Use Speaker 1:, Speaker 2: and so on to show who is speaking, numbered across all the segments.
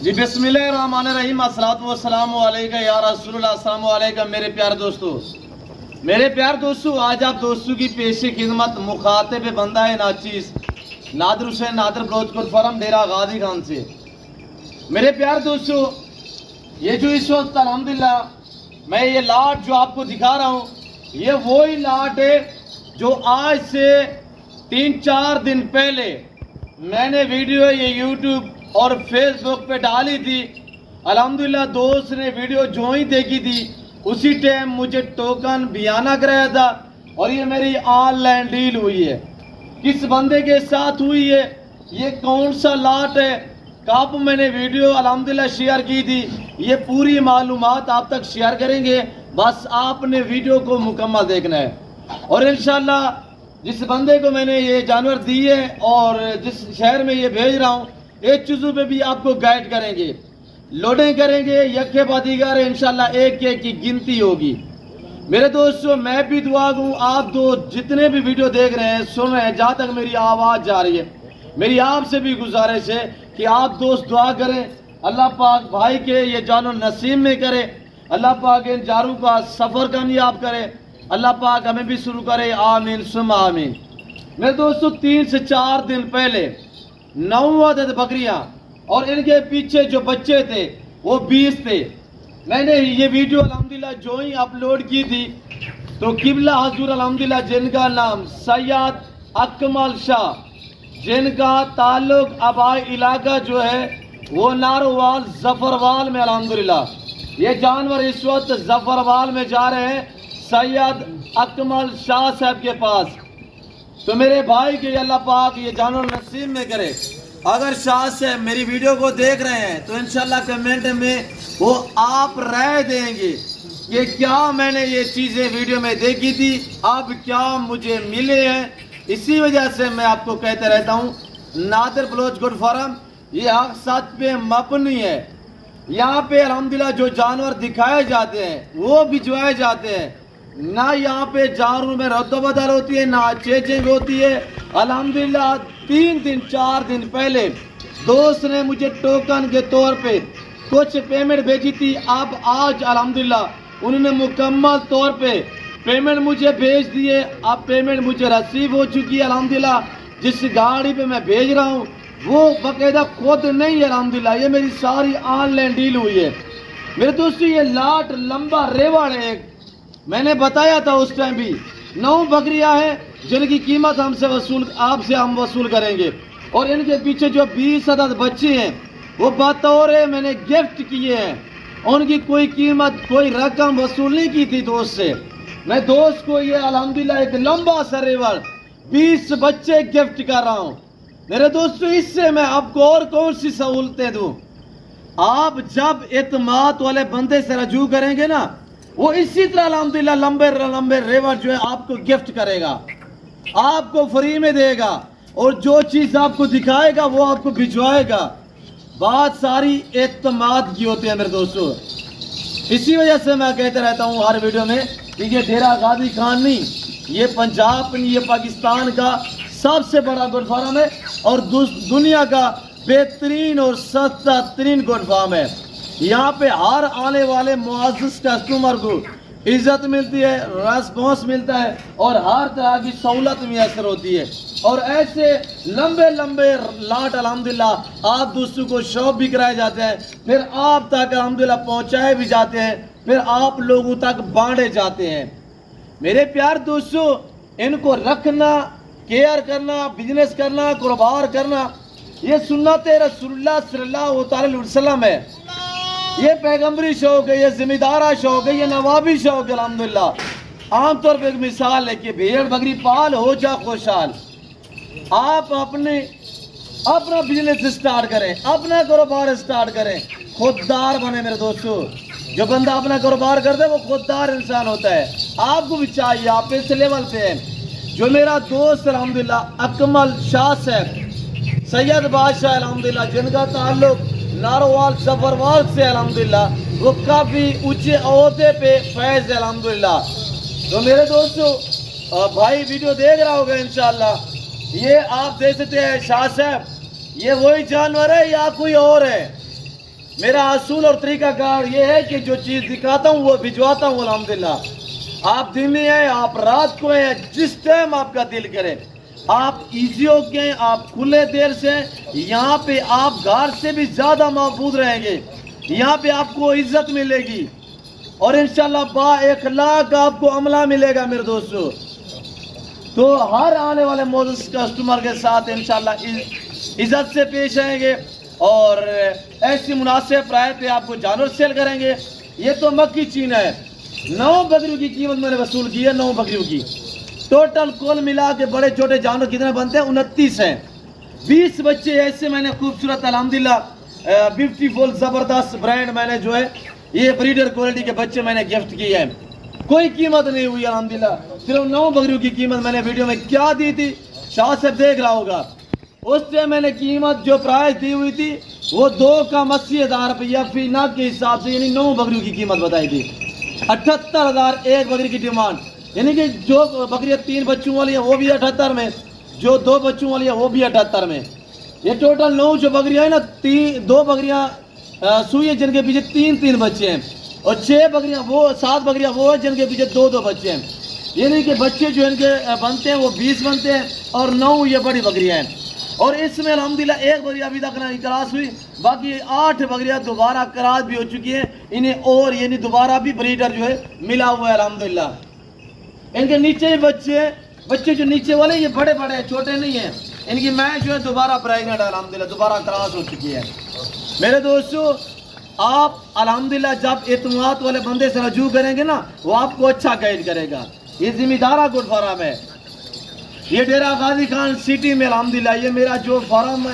Speaker 1: जी बिस्मिल्लाहिर्रहमानिर्रहीम अस्सलातु वस्सलामु अलैका या रसूलुल्लाह अस्सलामु अलैकुम मेरे प्यारे दोस्तों, आज आप दोस्तों की पेशे खिदमत मुखातिब बंदा है नाचीज नादिर हुसैन नादिर बलोचपुर फॉरम डेरा गाजी खान से। मेरे प्यारे दोस्तों, ये जो इस वक्त अल्हम्दुलिल्लाह मैं ये लाट जो आपको दिखा रहा हूँ, ये वही लाट है जो आज से 3-4 दिन पहले मैंने वीडियो ये यूट्यूब और फेसबुक पे डाली थी। अल्हम्दुलिल्लाह दोस्त ने वीडियो जो ही देखी थी उसी टाइम मुझे टोकन बयाना कराया था और ये मेरी ऑनलाइन डील हुई है। किस बंदे के साथ हुई है, ये कौन सा लाट है, कब मैंने वीडियो अल्हम्दुलिल्लाह शेयर की थी, ये पूरी मालूमात आप तक शेयर करेंगे। बस आपने वीडियो को मुकम्मल देखना है और इंशाल्लाह जिस बंदे को मैंने ये जानवर दिए और जिस शहर में ये भेज रहा हूँ, एक चीज़ों पे भी आपको गाइड करेंगे, लोडिंग करेंगे, यके बादीगर इंशाल्लाह एक एक की गिनती होगी। मेरे दोस्तों, मैं भी दुआ दूँ, आप दो जितने भी वीडियो देख रहे हैं, सुन रहे हैं, जहाँ तक मेरी आवाज़ जा रही है, मेरी आपसे भी गुजारिश है कि आप दोस्त दुआ करें, अल्लाह पाक भाई के ये जानो नसीब में करे, अल्लाह पाक इन जारू का सफ़र कामयाब करे, अल्लाह पाक हमें भी शुरू करे, आमीन सुम आमीन। मेरे दोस्तों, 3 से 4 दिन पहले 9 अदद बकरियां और इनके पीछे जो बच्चे थे वो 20 थे। मैंने ये वीडियो अल्हम्दुलिल्लाह जो ही अपलोड की थी तो किबला हजूर अल्हम्दुलिल्लाह जिनका नाम सैयद अकमल शाह, जिनका ताल्लुक आबाई इलाका जो है वो नारोवाल जफरवाल में, अल्हम्दुलिल्लाह ये जानवर इस वक्त जफरवाल में जा रहे हैं सैयद अकमल शाह साहब के पास। तो मेरे भाई के अल्लाह पाक ये जानवर नसीब में करे। अगर शाह साहब मेरी वीडियो को देख रहे हैं तो इंशाल्लाह कमेंट में वो आप राय देंगे कि क्या मैंने ये चीज़ें वीडियो में देखी थी, अब क्या मुझे मिले हैं। इसी वजह से मैं आपको कहते रहता हूँ, नादिर बलोचपुर फॉरम ये हक सच पे मबनी है। यहाँ पे अल्हम्दुलिल्लाह जो जानवर दिखाए जाते हैं वो भिजवाए जाते हैं, ना यहाँ पे जानवरों में रद्द बदल होती है, ना चेंजिंग होती है। अल्हम्दुलिल्लाह 3-4 दिन पहले दोस्त ने मुझे टोकन के तौर पे कुछ पेमेंट भेजी थी। अब आज अल्हम्दुलिल्लाह उन्होंने मुकम्मल तौर पे पेमेंट मुझे भेज दिए। अब पेमेंट मुझे रिसीव हो चुकी है अल्हम्दुलिल्लाह। जिस गाड़ी पे मैं भेज रहा हूँ वो बाकायदा खुद नहीं है अल्हम्दुलिल्लाह, ये मेरी सारी ऑनलाइन डील हुई है। मेरे दोस्तों, ये लाट लंबा रेवाड़ है, मैंने बताया था उस टाइम भी। 9 बकरियां हैं जिनकी कीमत आपसे हम वसूल करेंगे और इनके पीछे जो 20 अदद बच्चे हैं वो बतौर मैंने गिफ्ट किए हैं। उनकी कोई कीमत कोई रकम वसूल नहीं की थी दोस्त से। मैं दोस्त को ये अल्हम्दुलिल्लाह एक लंबा सा रेवाड़ 20 बच्चे गिफ्ट कर रहा हूँ। मेरे दोस्तों, इससे मैं आपको और कौन सी सहूलतें दूं। आप जब एतमाद वाले बंदे से रजू करेंगे ना, वो इसी तरह अल्हम्दुलिल्लाह लंबे लंबे रेवड़ जो है आपको गिफ्ट करेगा, आपको फ्री में देगा और जो चीज आपको दिखाएगा वो आपको भिजवाएगा। बात सारी एतमाद की होती है मेरे दोस्तों। इसी वजह से मैं कहते रहता हूँ हर वीडियो में कि ये डेरा गाजी खान नहीं, ये पंजाब नहीं, ये पाकिस्तान का सबसे बड़ा गोट फार्म है और दुनिया का बेहतरीन और सस्ता तरीन गोट फार्म है। यहाँ पे हर आने वाले मुआज़्ज़िज़ कस्टमर को इज्जत मिलती है, रेस्पॉन्स मिलता है और हर तरह की सहूलत मैसर होती है। और ऐसे लंबे लंबे लाट अल्हम्दुलिल्लाह आप दोस्तों को शौक भी कराए जाते हैं, फिर आप तक अल्हम्दुलिल्लाह पहुँचाए भी जाते हैं, फिर आप लोगों तक बांटे जाते हैं। मेरे प्यार दोस्तों, इनको रखना, केयर करना, बिजनेस करना, कारोबार करना, ये सुन्नत रसूलुल्लाह सल्लल्लाहु अलैहि वसल्लम है। ये पैगंबरी शौक है, ये जिम्मेदारा शौक है, ये नवाबी शौक है। अल्हम्दुलिल्लाह आमतौर पर एक मिसाल है कि भेड़ बकरी पाल हो जा खुशहाल। आप अपना बिजनेस स्टार्ट करें, अपना कारोबार स्टार्ट करें, खुददार बने मेरे दोस्तों। जो बंदा अपना कारोबार करता है वो खुददार इंसान होता है। आपको भी चाहिए, आप इस लेवल पे हैं। जो मेरा दोस्त अल्हम्दुलिल्लाह अकमल शाह साहब, सैयद बादशाह अल्हम्दुलिल्लाह, जिनका ताल्लुक नारोवाल जफरवाल से अल्हम्दुलिल्लाह, वो काफ़ी ऊंचे ओहदे पे फैज़ है अल्हम्दुलिल्लाह। तो मेरे दोस्तों, भाई वीडियो देख रहा होगा इंशाल्लाह। ये आप देख सकते हैं शाह साहब, ये वही जानवर है या कोई और है? मेरा असूल और तरीकाकार ये है कि जो चीज़ दिखाता हूँ वो भिजवाता हूँ अल्हम्दुलिल्लाह। आप दिन में हैं, आप रात को हैं, जिस टाइम आपका दिल करे आप इजी होके, आप खुले दिल से, यहाँ पे आप घर से भी ज़्यादा महफूज रहेंगे, यहाँ पे आपको इज्जत मिलेगी और इंशाल्लाह बा-इखलाक आपको अमला मिलेगा मेरे दोस्तों। तो हर आने वाले मोजस कस्टमर के साथ इंशाल्लाह इज्जत से पेश आएंगे और ऐसी मुनासिब प्राइस पे आपको जानवर सेल करेंगे। ये तो मक्की चीन है। 9 बकरियों की कीमत मैंने वसूल की है, 9 बकरियों की। टोटल कुल मिला के बड़े छोटे जानवर कितने बनते हैं? 29 हैं। 20 बच्चे ऐसे मैंने खूबसूरत अल्हम्दुलिल्लाह ब्यूटीफुल ज़बरदस्त ब्रांड मैंने जो है ये ब्रीडर क्वालिटी के बच्चे मैंने गिफ्ट किए हैं। कोई कीमत नहीं हुई अल्हम्दुलिल्लाह। सिर्फ 9 बकरियों की कीमत मैंने वीडियो में क्या दी थी, शाह साहब देख रहा होगा। उस टाइम मैंने कीमत जो प्राइस दी हुई थी वो 2 का 80,000 रुपया फी नाक के हिसाब से, यानी 9 बकरियों की कीमत बताई थी। 78,000 एक बकरी की डिमांड, यानी कि जो बकरियाँ 3 बच्चों वाली है वो भी 78 में, जो 2 बच्चों वाली है वो भी 78 में। ये टोटल 9 जो बकरियाँ है ना, 2 बकरियाँ सुई है जिनके पीछे 3-3 बच्चे हैं और 6 बकरियाँ वो 7 बकरियाँ वो है जिनके पीछे 2-2 बच्चे हैं। यानी कि बच्चे जो इनके बनते हैं वो 20 बनते हैं और 9 ये बड़ी बकरियाँ हैं। और इसमें अल्हम्दुलिल्लाह एक बकरिया अभी तक नहीं क्रॉस हुई, बाकी 8 बकरियाँ दोबारा क्रॉस भी हो चुकी हैं इन्हें, और यानी दोबारा भी ब्रीडर जो है मिला हुआ है अल्हम्दुलिल्लाह। इनके नीचे बच्चे जो नीचे वाले ये बड़े बड़े हैं, छोटे नहीं हैं। इनकी मैं जो है दोबारा प्रेगनेंट है अल्हम्दुलिल्लाह, दोबारा क्रॉस हो चुकी है। मेरे दोस्तों आप अल्हम्दुलिल्लाह जब एतमाद वाले बंदे से रजू करेंगे ना वो आपको अच्छा गाइड करेगा। ये जिम्मेदारा गुड फार्म है, ये डेरा गाजी खान सिटी में अल्हम्दुलिल्लाह। ये मेरा जो फार्म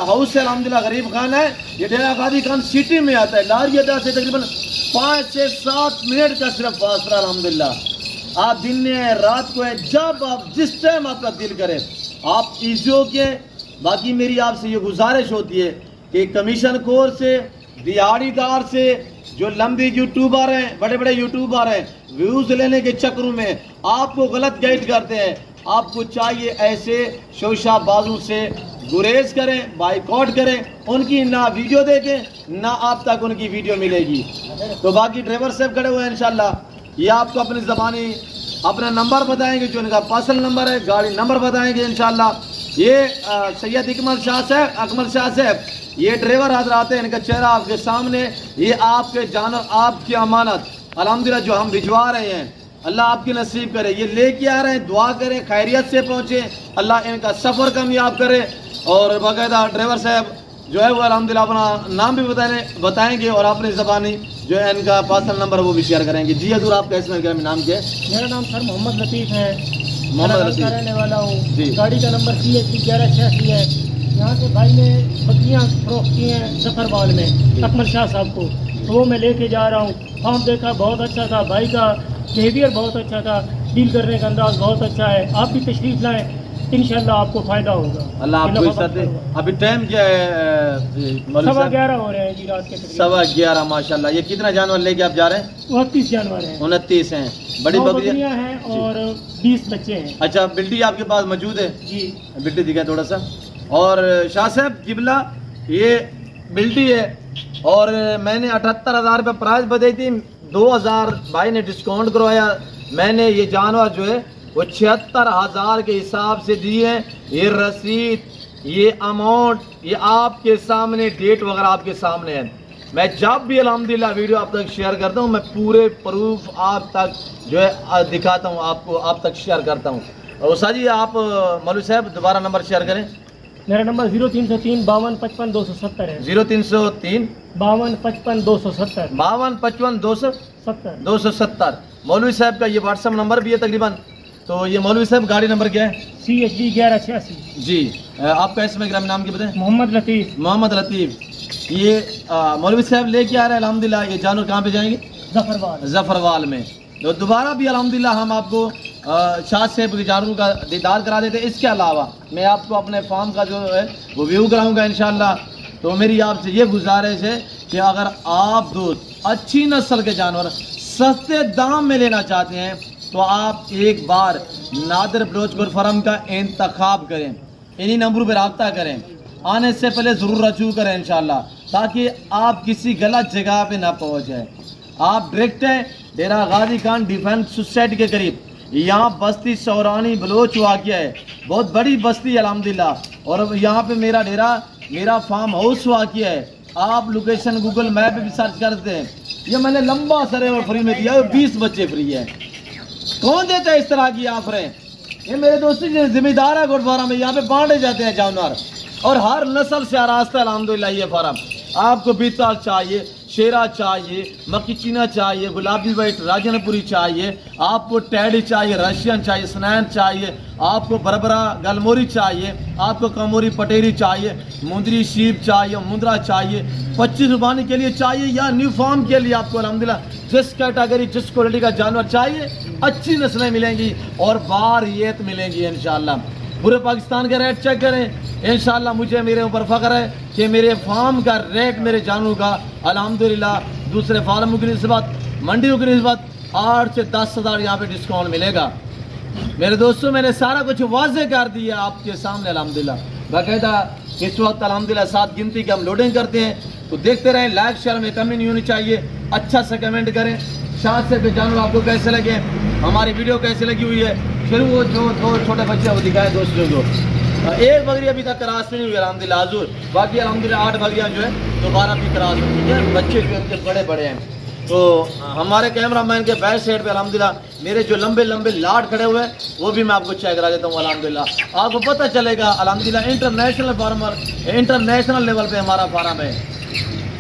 Speaker 1: हाउस है अल्हम्दुलिल्लाह गरीब खान है, ये डेरा गाजी खान सिटी में आता है। लारियदा से तकरीबन 5 से 7 मिनट का सिर्फ फासला अल्हम्दुलिल्लाह। आप दिन में रात को है, जब आप जिस टाइम आपका दिल करे आप इजी होके। बाकी मेरी आपसे ये गुजारिश होती है कि कमीशन खोर से, दिहाड़ीदार से, जो लंबे यूट्यूबर हैं, बड़े बड़े यूट्यूबर हैं, व्यूज लेने के चक्रों में आपको गलत गाइड करते हैं, आपको चाहिए ऐसे शोशाबाजों से गुरेज करें, बाइकआउट करें। उनकी ना वीडियो देखें ना आप तक उनकी वीडियो मिलेगी। तो बाकी ड्राइवर साहब खड़े हुए हैं इंशाल्लाह, ये आपको अपनी ज़बानी अपना नंबर बताएंगे, जो इनका पर्सनल नंबर है, गाड़ी नंबर बताएंगे इंशाल्लाह। ये सैयद अकमल शाह साहब ये ड्राइवर हजरात हैं, इनका चेहरा आपके सामने। ये आपके जानवर, आपकी अमानत अल्हम्दुलिल्लाह जो हम भिजवा रहे हैं, अल्लाह आपकी नसीब करे। ये लेके आ रहे हैं, दुआ करें खैरियत से पहुँचे, अल्लाह इनका सफ़र कामयाब करे। और बाकायदा ड्राइवर साहब जो है वो अल्हम्दुलिल्लाह अपना नाम भी बताएंगे और अपनी ज़बानी जो है इनका पर्सनल नंबर वो भी शेयर करेंगे। जी हजूर, आपका इसमें क्या नाम क्या है?
Speaker 2: मेरा नाम सर मोहम्मद लतीफ़ है,
Speaker 1: मोहम्मद लतीफ़
Speaker 2: रहने वाला हूँ।
Speaker 1: जी।
Speaker 2: गाड़ी का नंबर CHP 1186 है। यहाँ से भाई ने बकरियाँ फरोख्त की हैं जफरवाल में अकमल शाह साहब को, तो वो मैं लेके जा रहा हूँ। फार्म देखा बहुत अच्छा था, भाई का बिहेवियर बहुत अच्छा था, डील करने का अंदाज बहुत अच्छा है। आप भी तशरीफ़ लाएँ, इंशाल्लाह आपको फ़ायदा होगा।
Speaker 1: अल्लाह आपको इज्जत दे। अभी टाइम क्या है?
Speaker 2: 11:15 हो रहे हैं जी रात के।
Speaker 1: 11:15 माशाल्लाह। ये कितना जानवर लेके आप जा रहे हैं?
Speaker 2: 29 जानवर हैं।
Speaker 1: 29 हैं। बड़ी
Speaker 2: बकरियाँ हैं और 20 बच्चे हैं।
Speaker 1: अच्छा, बिल्टी आपके पास मौजूद है?
Speaker 2: जी,
Speaker 1: बिल्टी दिखाए थोड़ा सा। और शाह साहब किबला ये बिल्टी है और मैंने 78,000 रुपये प्राइस बताई थी, 2,000 भाई ने डिस्काउंट करवाया। मैंने ये जानवर जो है वो 76,000 के हिसाब से दिए हैं। ये रसीद, ये अमाउंट, ये आपके सामने, डेट वगैरह आपके सामने है। मैं जब भी अल्हम्दुलिल्लाह वीडियो आप तक शेयर करता हूँ, मैं पूरे प्रूफ आप तक जो है दिखाता हूँ, आपको आप तक शेयर करता हूँ। और उषा जी आप मौलवी साहब दोबारा नंबर शेयर करें।
Speaker 2: मेरा नंबर 0303 52 55 270 है।
Speaker 1: 0303
Speaker 2: 52 55 270
Speaker 1: 52 55 270। मौलवी साहब का ये व्हाट्सएप नंबर भी है तकरीबन। तो ये मौलवी साहब गाड़ी नंबर क्या है?
Speaker 2: CHB 1186
Speaker 1: जी। आपका इसमें ग्रामीण नाम क्या बताएं?
Speaker 2: मोहम्मद लतीफ़।
Speaker 1: मोहम्मद लतीफ़। ये मौलवी साहब लेके आ रहे हैं अल्हम्दुलिल्लाह। ये जानवर कहाँ पे जाएंगे? जफरवाल में। तो दोबारा भी अल्हम्दुलिल्लाह हम आपको शाह साहब के जानवरों का दीदार करा देते हैं। इसके अलावा मैं आपको अपने फार्म का जो है वो व्यू कराऊंगा इंशाल्लाह। तो मेरी आपसे ये गुजारिश है कि अगर आप दोस्त अच्छी नस्ल के जानवर सस्ते दाम में लेना चाहते हैं तो आप एक बार नादिर बलोच फार्म का इंतखाब करें, इन्हीं नंबरों पर रब्ता करें, आने से पहले ज़रूर रजू करें इंशाल्लाह। ताकि आप किसी गलत जगह पे ना पहुंच जाए। आप डायरेक्ट है डेरा गाजी खान डिफेंस सोसाइटी के करीब, यहाँ बस्ती सौरानी बलोच वाक़िया है, बहुत बड़ी बस्ती है अल्हम्दुलिल्लाह। और यहाँ पे मेरा डेरा, मेरा फार्म हाउस वाक़िया है। आप लोकेशन गूगल मैप पे भी सर्च करते हैं। ये मैंने लंबा सरे फ्री में दिया, 20 बच्चे फ्री है। कौन देता है इस तरह की ऑफरें? ये मेरे दोस्तों की जिम्मेदार है। गुड फार्म में यहाँ पे बांटे जाते हैं जानवर, और हर नस्ल से आरास्ता है अल्हम्दुलिल्लाह ये फार्म। आपको बीता चाहिए, शेरा चाहिए, मक्की चीना चाहिए, गुलाबी वाइट राजनपुरी चाहिए, आपको टैडी चाहिए, रशियन चाहिए, स्नैन चाहिए, आपको बरबरा गलमोरी चाहिए, आपको कमोरी पटेरी चाहिए, मुंदरी शीप चाहिए, मुंद्रा चाहिए, 25 रुपानी के लिए चाहिए या न्यू फार्म के लिए आपको अल्हम्दुलिल्लाह जिस कैटेगरी जिस क्वालिटी का जानवर चाहिए अच्छी नस्लें मिलेंगी और वारियत मिलेंगी इंशाल्लाह। पूरे पाकिस्तान का रेट चेक करें इंशाल्लाह। मुझे मेरे ऊपर फ़ख्र है कि मेरे फार्म का रेट मेरे जानवरों का अल्हम्दुलिल्लाह दूसरे फार्मों की निस्बत, मंडियों की निस्बत 8 से 10 हज़ार यहाँ पे डिस्काउंट मिलेगा। मेरे दोस्तों मैंने सारा कुछ वाज़े कर दिया आपके सामने अल्हम्दुलिल्लाह। बाकायदा इस वक्त अल्हम्दुलिल्लाह 7 गिनती की हम लोडिंग करते हैं, तो देखते रहें। लाइक शेयर में कमी नहीं होनी चाहिए, अच्छा सा कमेंट करें। शाद से जानवर आपको कैसे लगे, हमारी वीडियो कैसे लगी हुई है, फिर वो जो 2 छोटे बच्चे वो दिखाए दोस्तों को। एक बकरी अभी तक क्रॉस नहीं हुई अल्हम्दुलिल्लाह हजूर, बाकी अल्हम्दुलिल्लाह 8 बकरियाँ जो है दोबारा भी क्रॉस हो चुकी हैं। बच्चे जो इनके बड़े बड़े हैं। तो हमारे कैमरामैन के बैक साइड पे अल्हम्दुलिल्लाह मेरे जो लंबे लंबे लाट खड़े हुए हैं वो भी मैं आपको चेक करा देता हूँ अल्हम्दुलिल्लाह। आपको पता चलेगा अल्हम्दुलिल्लाह इंटरनेशनल फार्मर, इंटरनेशनल लेवल पे हमारा फार्म है।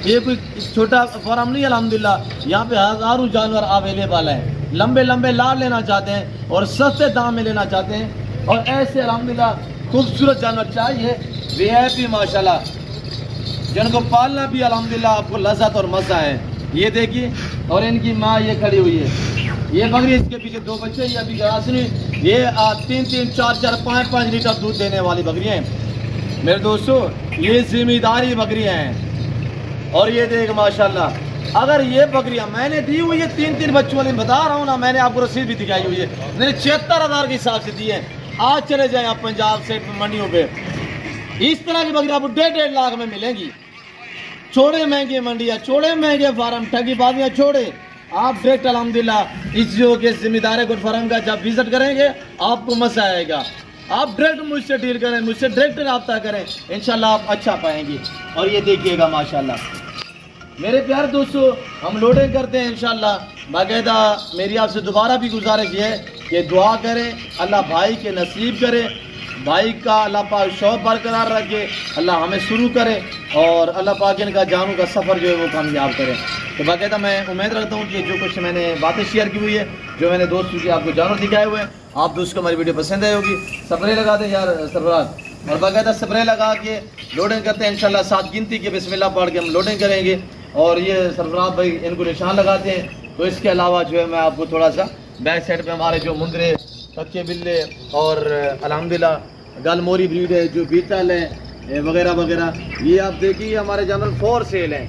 Speaker 1: ये कोई छोटा फार्म नहीं अल्हम्दुलिल्लाह। यहाँ पे हज़ारों जानवर अवेलेबल हैं। लंबे लंबे लाट लेना चाहते हैं और सस्ते दाम में लेना चाहते हैं और ऐसे अल्हम्दुलिल्लाह खूबसूरत जानवर चाहिए VIP माशाल्लाह, जिनको पालना भी अल्हम्दुलिल्लाह आपको लज़्ज़त और मज़ा है। ये देखिए, और इनकी माँ ये खड़ी हुई है। ये बकरी, इसके पीछे 2 बच्चे, ये अभी गरासनी, ये 3-3, 4-4, 5-5 लीटर दूध देने वाली बकरियाँ हैं। मेरे दोस्तों ये जिम्मेदारी बकरियाँ हैं। और ये देख माशाल्लाह, अगर ये बकरियाँ मैंने दी हुई है 3-3 बच्चों वाली, बता रहा हूँ ना, मैंने आपको रसीद भी दिखाई हुई है, मैंने 76,000 के हिसाब से दी है। आज चले जाए आप पंजाब से मंडियों पे, इस तरह की बकरी आपको 1.5 लाख में मिलेंगी। छोड़े महंगे मंडियाँ, छोड़े महंगे फार्म, ठगी बाजियाँ छोड़े। आप डायरेक्ट अल्हम्दुलिल्लाह इस जो के जिम्मेदार गुड फार्म का जब विजिट करेंगे आपको मजा आएगा। आप डायरेक्ट मुझसे डील करें, मुझसे डायरेक्ट रब्ता करें, इंशाल्लाह आप अच्छा पाएंगे। और ये देखिएगा माशाल्लाह मेरे प्यारे दोस्तों, हम लोडिंग करते हैं इंशाल्लाह। बाकायदा मेरी आपसे दोबारा भी गुजारिश ये है कि दुआ करें, अल्लाह भाई के नसीब करे, भाई का अल्लाह पाक शौक बरकरार रखे, अल्लाह हमें शुरू करे और अल्लाह पाक इनका जानू का सफ़र जो है वो कामयाब करे। तो बाकायदा मैं उम्मीद रखता हूँ कि जो कुछ मैंने बातें शेयर की हुई है, जो मैंने दोस्तों की आपको जानवर दिखाए हुए हैं, आप दोस्तों को हमारी वीडियो पसंद आई होगी। स्प्रे लगा दें यार सरफराज, और बाकायदा स्प्रे लगा के लोडिंग करते हैं इंशाल्लाह। 7 गिनती के बिस्मिल्लाह पढ़ के हम लोडिंग करेंगे। और ये सरफराज भाई इनको निशान लगाते हैं। तो इसके अलावा जो है मैं आपको थोड़ा सा बैक साइड पे हमारे जो मुंदरे, कच्चे बिल्ले और अल्हम्दुलिल्लाह गलमोरी ब्रीड है, जो बीतल है वगैरह वगैरह, ये आप देखिए हमारे जानवर फॉर सेल हैं।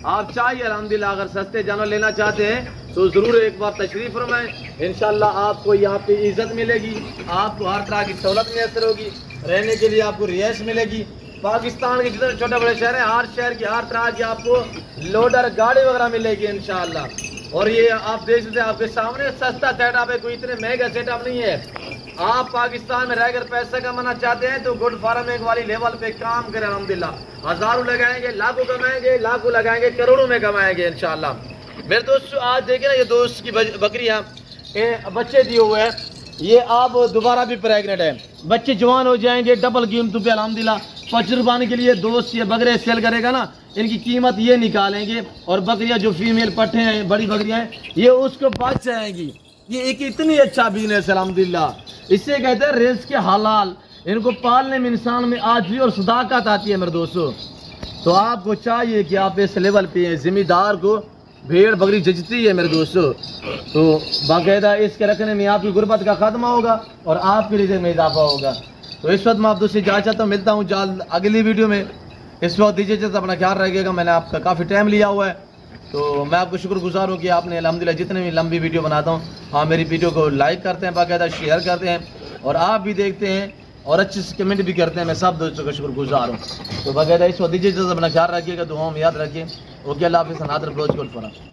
Speaker 1: आप चाहिए अल्हम्दुलिल्लाह अगर सस्ते जानवर लेना चाहते हैं तो ज़रूर एक बार तशरीफ़ फरमाएं। इंशाल्लाह आपको यहाँ पे इज़्ज़त मिलेगी, आपको हर तरह की सहूलत मैसर होगी, रहने के लिए आपको रिहाइश मिलेगी। पाकिस्तान के जितने छोटे बड़े शहर हैं, हर शहर की हर तरह की आपको लोडर गाड़ी वगैरह मिलेगी इंशाल्लाह। और ये आप देख सकते हैं आपके सामने सस्ता सेटअप है, कोई इतने महंगा सेटअप नहीं है। आप पाकिस्तान में रहकर पैसा कमाना चाहते हैं तो गुड फार्मिंग वाली लेवल पे काम करें अल्हम्दुलिल्लाह। हज़ारों लगाएंगे, लाखों कमाएंगे, लाखों लगाएंगे, करोड़ों में कमाएंगे इंशाल्लाह। मेरे दोस्तों आज देखिए ना, ये दोस्त की बकरियाँ बच्चे दिए हुए हैं, ये आप दोबारा भी प्रेगनेंट है, बच्चे जवान हो जाएंगे, डबल कीमतों पे अल्हम्दुलिल्लाह। 5 रुपये के लिए दोस्त ये बकरे सेल करेगा ना, इनकी कीमत ये निकालेंगे और बकरियां जो फीमेल पट्टे हैं, बड़ी बकरियां हैं, ये उसको बच जाएंगी। ये एक इतनी अच्छा बिजनेस है अल्हम्दुलिल्लाह। इससे कहते हैं रिज़्क़ के हलाल। इनको पालने में इंसान में आजिज़ी और सदाकत आती है मेरे दोस्तों। तो आपको चाहिए कि आप इस लेवल पे हैं, जिम्मेदार को भेड़ बकरी जचती है मेरे दोस्तों। तो बाकायदा इसके रखने में आपकी गुर्बत का खात्मा होगा और आपके रिज़्क़ में इजाफा होगा। तो इस वक्त मैं आप दोस्तों जा चाहता हूँ, मिलता हूँ जल्द अगली वीडियो में। इस वक्त दीजिए इजाज़त, अपना ख्याल रखिएगा। मैंने आपका काफ़ी टाइम लिया हुआ है, तो मैं आपको शुक्रगुजार हूँ कि आपने अल्हम्दुलिल्लाह जितने भी लंबी वीडियो बनाता हूँ, हाँ मेरी वीडियो को लाइक करते हैं, बाकायदा शेयर करते हैं और आप भी देखते हैं और अच्छे से कमेंट भी करते हैं। मैं सब दोस्तों का शुक्रगुजार हूँ। तो बगैर इस दीजिए अपना ख्याल रखिएगा, दुआओं में याद रखिए। ओके, अल्लाह हाफिज़। नादर ब्रोच कोट फॉरम।